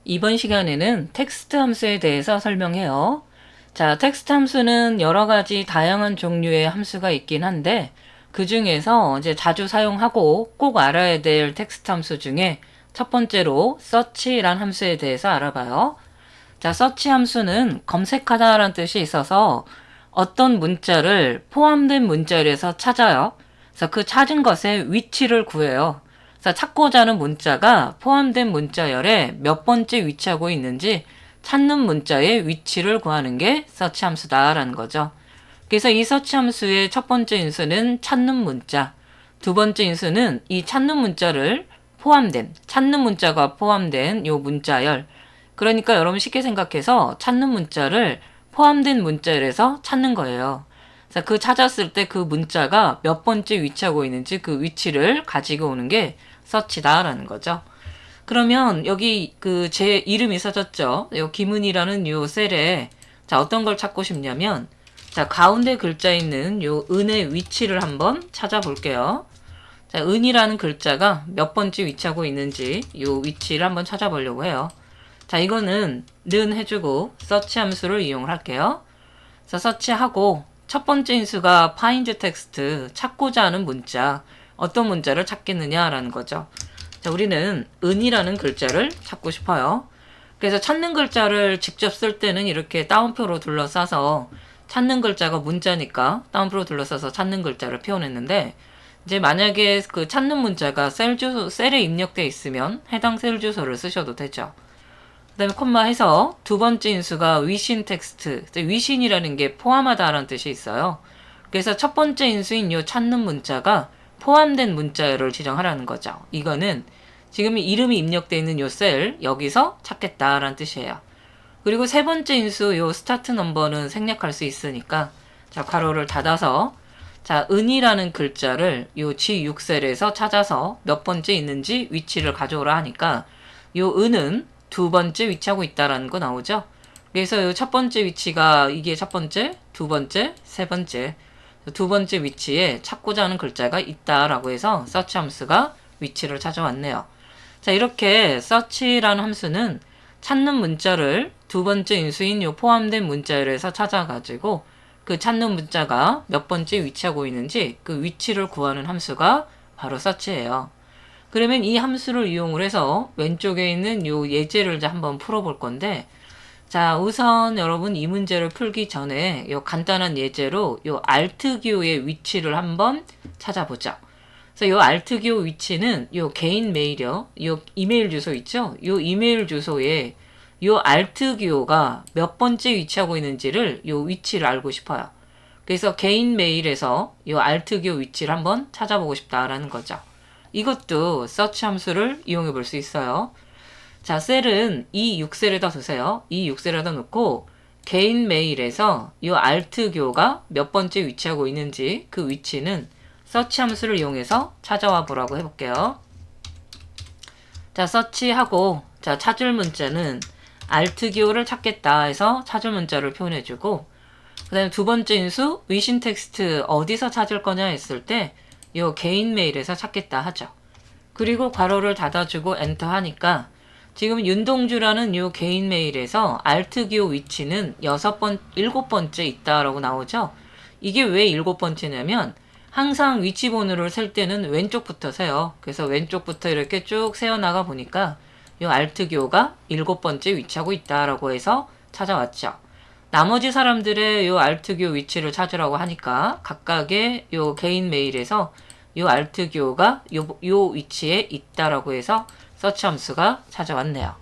이번 시간에는 텍스트 함수에 대해서 설명해요. 자, 텍스트 함수는 여러 가지 다양한 종류의 함수가 있긴 한데 그 중에서 이제 자주 사용하고 꼭 알아야 될 텍스트 함수 중에 첫 번째로 search란 함수에 대해서 알아봐요. 자, search 함수는 검색하다라는 뜻이 있어서 어떤 문자를 포함된 문자열에서 찾아요. 그래서 그 찾은 것의 위치를 구해요. 그래서 찾고자 하는 문자가 포함된 문자열에 몇 번째 위치하고 있는지 찾는 문자의 위치를 구하는 게 search 함수다라는 거죠. 그래서 이 search 함수의 첫 번째 인수는 찾는 문자, 두 번째 인수는 이 찾는 문자를 찾는 문자가 포함된 요 문자열. 그러니까 여러분 쉽게 생각해서 찾는 문자를 포함된 문자열에서 찾는 거예요. 그래서 그 찾았을 때 그 문자가 몇 번째 위치하고 있는지 그 위치를 가지고 오는 게 search다라는 거죠. 그러면 여기 그 제 이름이 써졌죠. 요 김은이라는 요 셀에 자 어떤 걸 찾고 싶냐면 자 가운데 글자 있는 요 은의 위치를 한번 찾아볼게요. 자 은이라는 글자가 몇 번째 위치하고 있는지 요 위치를 한번 찾아보려고 해요. 자 이거는 는 해주고 search 함수를 이용을 할게요. 자 search하고 첫 번째 인수가 find text 찾고자 하는 문자 어떤 문자를 찾겠느냐라는 거죠. 자, 우리는 은이라는 글자를 찾고 싶어요. 그래서 찾는 글자를 직접 쓸 때는 이렇게 따옴표로 둘러싸서 찾는 글자가 문자니까 따옴표로 둘러싸서 찾는 글자를 표현했는데 이제 만약에 그 찾는 문자가 셀에 입력되어 있으면 해당 셀 주소를 쓰셔도 되죠. 그 다음에 콤마 해서 두 번째 인수가 위신 텍스트. 위신이라는 게 포함하다라는 뜻이 있어요. 그래서 첫 번째 인수인 요 찾는 문자가 포함된 문자를 지정하라는 거죠. 이거는 지금 이름이 입력되어 있는 요 셀 여기서 찾겠다라는 뜻이에요. 그리고 세 번째 인수 요 스타트 넘버는 생략할 수 있으니까 자 괄호를 닫아서 자 은이라는 글자를 요 G6셀에서 찾아서 몇 번째 있는지 위치를 가져오라 하니까 요 은은 두 번째 위치하고 있다라는 거 나오죠. 그래서 요 첫 번째 위치가 이게 첫 번째, 두 번째, 세 번째 두 번째 위치에 찾고자 하는 글자가 있다라고 해서 search 함수가 위치를 찾아왔네요. 자 이렇게 search라는 함수는 찾는 문자를 두 번째 인수인 요 포함된 문자열에서 찾아가지고 그 찾는 문자가 몇 번째 위치하고 있는지 그 위치를 구하는 함수가 바로 search예요. 그러면 이 함수를 이용을 해서 왼쪽에 있는 요 예제를 이제 한번 풀어볼 건데 자 우선 여러분 이 문제를 풀기 전에 요 간단한 예제로 요 alt 기호의 위치를 한번 찾아보죠. 그래서 요 alt 기호 위치는 요 개인 메일이요. 요 이메일 주소 있죠? 요 이메일 주소에 요 alt 기호가 몇 번째 위치하고 있는지를 요 위치를 알고 싶어요. 그래서 개인 메일에서 요 alt 기호 위치를 한번 찾아보고 싶다라는 거죠. 이것도 search 함수를 이용해 볼 수 있어요. 자, 셀은 이 6셀에다 두세요. 이 6셀에다 놓고 개인 메일에서 이 alt 교가 몇 번째 위치하고 있는지 그 위치는 search 함수를 이용해서 찾아와 보라고 해볼게요. 자, search하고 자, 찾을 문자는 alt 기호를 찾겠다 해서 찾을 문자를 표현해주고 그 다음에 두 번째 인수 위신 텍스트 어디서 찾을 거냐 했을 때 이 개인 메일에서 찾겠다 하죠. 그리고 괄호를 닫아주고 엔터 하니까 지금 윤동주라는 이 개인 메일에서 alt 기호 위치는 7번째 있다라고 나오죠. 이게 왜 7번째냐면 항상 위치 번호를 셀 때는 왼쪽부터 세요. 그래서 왼쪽부터 이렇게 쭉 세어나가 보니까 이 alt 기호가 7번째 위치하고 있다라고 해서 찾아왔죠. 나머지 사람들의 요 alt 기호 위치를 찾으라고 하니까 각각의 요 개인 메일에서 요 alt 기호가 요 위치에 있다라고 해서 search 함수가 찾아왔네요.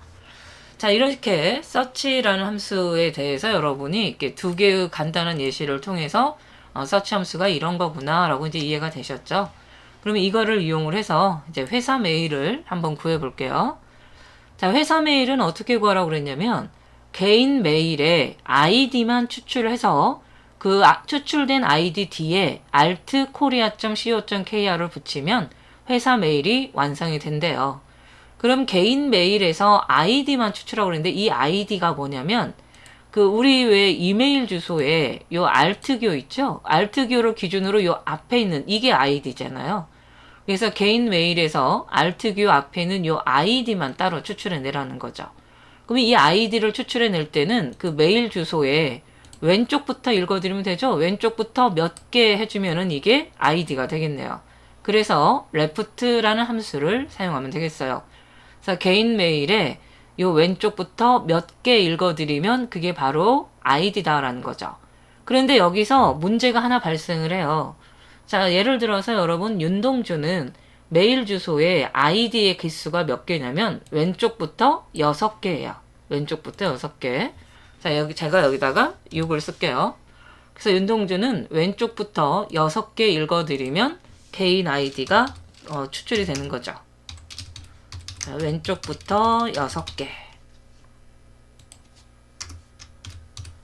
자, 이렇게 search라는 함수에 대해서 여러분이 이렇게 두 개의 간단한 예시를 통해서 search 함수가 이런 거구나 라고 이제 이해가 되셨죠? 그러면 이거를 이용을 해서 이제 회사 메일을 한번 구해 볼게요. 자, 회사 메일은 어떻게 구하라고 그랬냐면 개인 메일에 아이디만 추출해서 그 추출된 아이디 뒤에 altkorea.co.kr을 붙이면 회사 메일이 완성이 된대요. 그럼 개인 메일에서 아이디만 추출하고 그랬는데 이 아이디가 뭐냐면 그 우리 왜 이메일 주소에 요 alt교 있죠? alt교를 기준으로 요 앞에 있는 이게 아이디잖아요. 그래서 개인 메일에서 alt교 앞에 있는 요 아이디만 따로 추출해 내라는 거죠. 그럼 이 아이디를 추출해낼 때는 그 메일 주소에 왼쪽부터 읽어드리면 되죠. 왼쪽부터 몇 개 해주면은 이게 아이디가 되겠네요. 그래서 left라는 함수를 사용하면 되겠어요. 그래서 개인 메일에 요 왼쪽부터 몇 개 읽어드리면 그게 바로 아이디다라는 거죠. 그런데 여기서 문제가 하나 발생을 해요. 자, 예를 들어서 여러분 윤동주는 메일 주소에 아이디의 개수가 몇 개냐면 왼쪽부터 6개예요. 왼쪽부터 6개. 자, 제가 여기다가 6을 쓸게요. 그래서 윤동주는 왼쪽부터 6개 읽어드리면 개인 아이디가 추출이 되는 거죠. 자, 왼쪽부터 6개.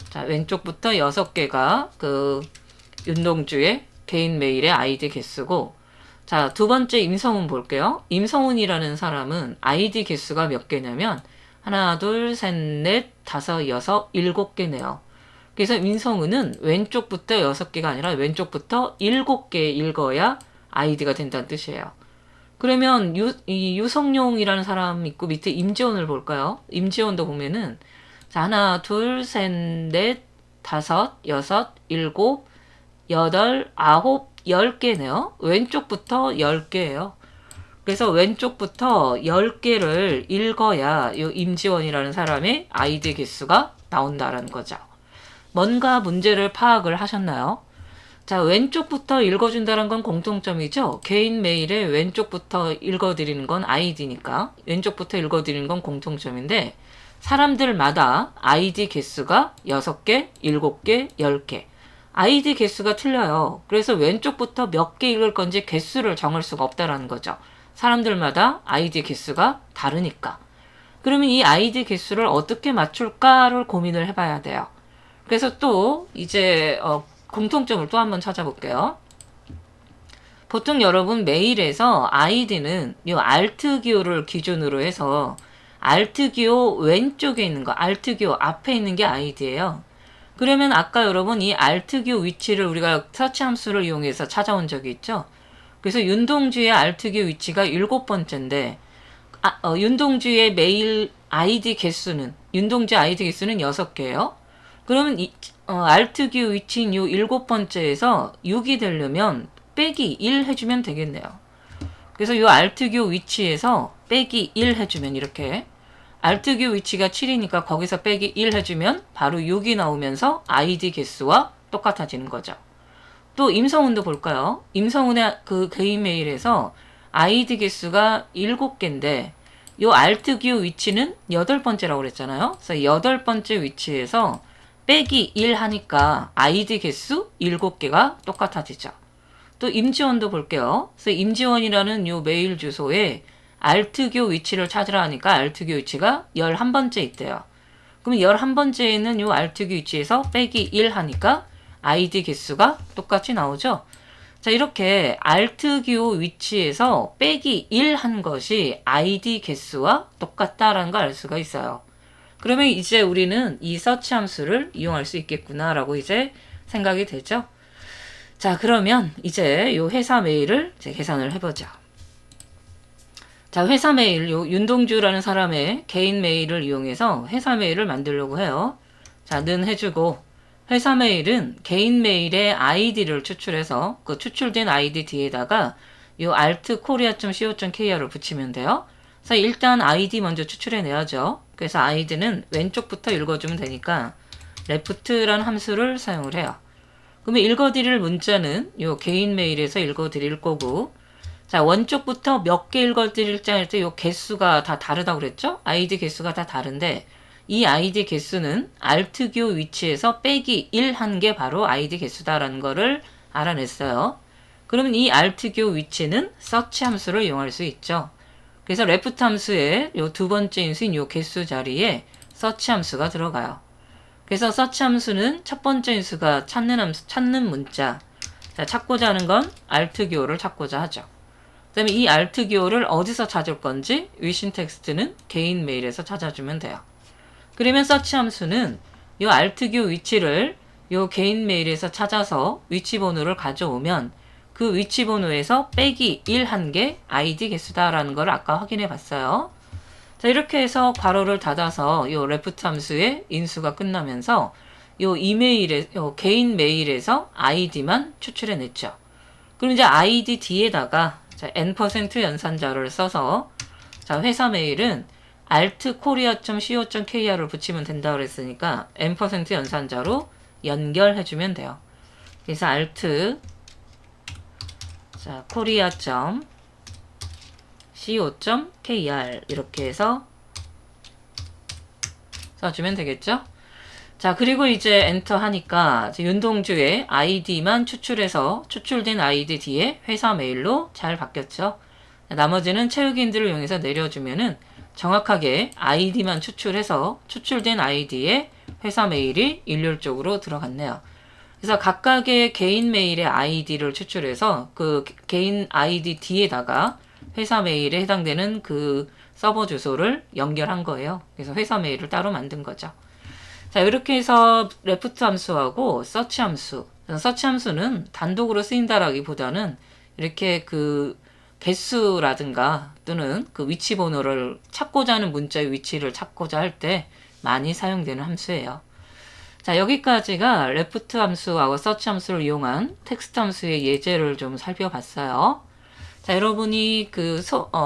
자, 왼쪽부터 6개가 그 윤동주의 개인 메일의 아이디 개수고, 자, 두 번째 임성훈 볼게요. 임성훈이라는 사람은 아이디 개수가 몇 개냐면 하나, 둘, 셋, 넷, 다섯, 여섯, 7개네요. 그래서 임성훈은 왼쪽부터 6개가 아니라 왼쪽부터 7개 읽어야 아이디가 된다는 뜻이에요. 그러면 이 유성룡이라는 사람 있고 밑에 임지원을 볼까요? 임지원도 보면은 자, 하나, 둘, 셋, 넷, 다섯, 여섯, 7, 8, 9, 10개네요. 왼쪽부터 10개예요. 그래서 왼쪽부터 10개를 읽어야 이 임지원이라는 사람의 아이디 개수가 나온다라는 거죠. 뭔가 문제를 파악을 하셨나요? 자, 왼쪽부터 읽어준다는 건 공통점이죠. 개인 메일에 왼쪽부터 읽어드리는 건 아이디니까 왼쪽부터 읽어드리는 건 공통점인데 사람들마다 아이디 개수가 6개, 7개, 10개. 아이디 개수가 틀려요. 그래서 왼쪽부터 몇 개 읽을 건지 개수를 정할 수가 없다라는 거죠. 사람들마다 아이디 개수가 다르니까. 그러면 이 아이디 개수를 어떻게 맞출까를 고민을 해봐야 돼요. 그래서 또 이제 공통점을 또 한번 찾아볼게요. 보통 여러분 메일에서 아이디는 이 Alt 기호를 기준으로 해서 Alt 기호 왼쪽에 있는 거, Alt 기호 앞에 있는 게 아이디예요. 그러면 아까 여러분 이 Alt 기호 위치를 우리가 서치 함수를 이용해서 찾아온 적이 있죠. 그래서 윤동주의 Alt 기호 위치가 7번째인데 윤동주의 메일 아이디 개수는 윤동주 아이디 개수는 6개예요. 그러면 Alt 기호 위치인 요 7번째에서 6이 되려면 빼기 1 해주면 되겠네요. 그래서 요 Alt 기호 위치에서 빼기 1 해주면 이렇게 Alt 기호 위치가 7이니까 거기서 빼기 1 해주면 바로 6이 나오면서 아이디 개수와 똑같아지는 거죠. 또 임성훈도 볼까요? 임성훈의 그 개인 메일에서 아이디 개수가 7개인데 요 Alt 기호 위치는 8번째라고 그랬잖아요. 그래서 8번째 위치에서 빼기 1 하니까 아이디 개수 7개가 똑같아지죠. 또 임지원도 볼게요. 그래서 임지원이라는 요 메일 주소에 Alt 기호 위치를 찾으라 하니까 Alt 기호 위치가 11번째 있대요. 그럼 11번째에 요 Alt 기호 위치에서 빼기 1 하니까 아이디 개수가 똑같이 나오죠. 자, 이렇게 Alt 기호 위치에서 빼기 1 한 것이 아이디 개수와 똑같다라는 걸 알 수가 있어요. 그러면 이제 우리는 이 서치 함수를 이용할 수 있겠구나 라고 이제 생각이 되죠. 자, 그러면 이제 요 회사 메일을 이제 계산을 해보죠. 자, 회사 메일, 요 윤동주라는 사람의 개인 메일을 이용해서 회사 메일을 만들려고 해요. 자, 는 해주고 회사 메일은 개인 메일의 아이디를 추출해서 그 추출된 아이디 뒤에다가 요 altkorea.co.kr을 붙이면 돼요. 그래서 일단 아이디 먼저 추출해내야죠. 그래서 아이디는 왼쪽부터 읽어주면 되니까 left라는 함수를 사용을 해요. 그러면 읽어드릴 문자는 요 개인 메일에서 읽어드릴 거고, 자, 원쪽부터 몇 개 읽어드릴지 할 때 요 개수가 다 다르다고 그랬죠? 아이디 개수가 다 다른데 이 아이디 개수는 Alt 기호 위치에서 빼기 1 한 게 바로 아이디 개수다라는 거를 알아냈어요. 그러면 이 Alt 기호 위치는 search 함수를 이용할 수 있죠. 그래서 left 함수에 요 두 번째 인수인 요 개수 자리에 search 함수가 들어가요. 그래서 search 함수는 첫 번째 인수가 찾는 함수, 찾는 문자. 자, 찾고자 하는 건 Alt 기호를 찾고자 하죠. 그 다음에 이 Alt 기호를 어디서 찾을 건지 위신 텍스트는 개인 메일에서 찾아주면 돼요. 그러면 search 함수는 요 Alt 기호 위치를 요 개인 메일에서 찾아서 위치 번호를 가져오면 그 위치 번호에서 빼기 1 한 게 아이디 개수다라는 걸 아까 확인해 봤어요. 자, 이렇게 해서 괄호를 닫아서 요 레프트 함수의 인수가 끝나면서 요 이메일에, 요 개인 메일에서 아이디만 추출해냈죠. 그럼 이제 아이디 뒤에다가 자, n% 연산자를 써서 자, 회사 메일은 altkorea.co.kr을 붙이면 된다 그랬으니까 n% 연산자로 연결해주면 돼요. 그래서 alt 자, korea.co.kr 이렇게 해서 써주면 되겠죠? 자, 그리고 이제 엔터 하니까 윤동주의 아이디만 추출해서 추출된 아이디 뒤에 회사 메일로 잘 바뀌었죠. 나머지는 채우기인들을 이용해서 내려주면은 정확하게 아이디만 추출해서 추출된 아이디에 회사 메일이 일률적으로 들어갔네요. 그래서 각각의 개인 메일의 아이디를 추출해서 그 개인 아이디 뒤에다가 회사 메일에 해당되는 그 서버 주소를 연결한 거예요. 그래서 회사 메일을 따로 만든 거죠. 자, 이렇게 해서 레프트 함수하고 서치 함수. 서치 함수는 단독으로 쓰인다라기보다는 이렇게 그 개수라든가 또는 그 위치 번호를 찾고자 하는 문자의 위치를 찾고자 할 때 많이 사용되는 함수예요. 자, 여기까지가 레프트 함수하고 서치 함수를 이용한 텍스트 함수의 예제를 좀 살펴봤어요. 자, 여러분이 그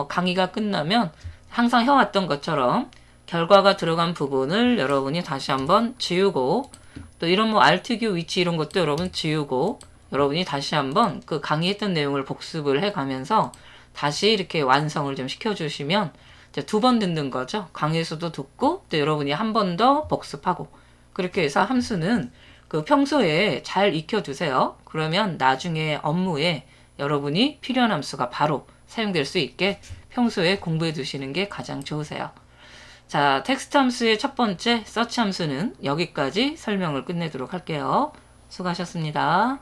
강의가 끝나면 항상 해왔던 것처럼 결과가 들어간 부분을 여러분이 다시 한번 지우고 또 이런 뭐 Altq 위치 이런 것도 여러분 지우고 여러분이 다시 한번 그 강의했던 내용을 복습을 해가면서 다시 이렇게 완성을 좀 시켜주시면 이제 2번 듣는 거죠. 강의에서도 듣고 또 여러분이 한 번 더 복습하고 그렇게 해서 함수는 그 평소에 잘 익혀두세요. 그러면 나중에 업무에 여러분이 필요한 함수가 바로 사용될 수 있게 평소에 공부해 두시는 게 가장 좋으세요. 자, 텍스트 함수의 첫 번째 서치 함수는 여기까지 설명을 끝내도록 할게요. 수고하셨습니다.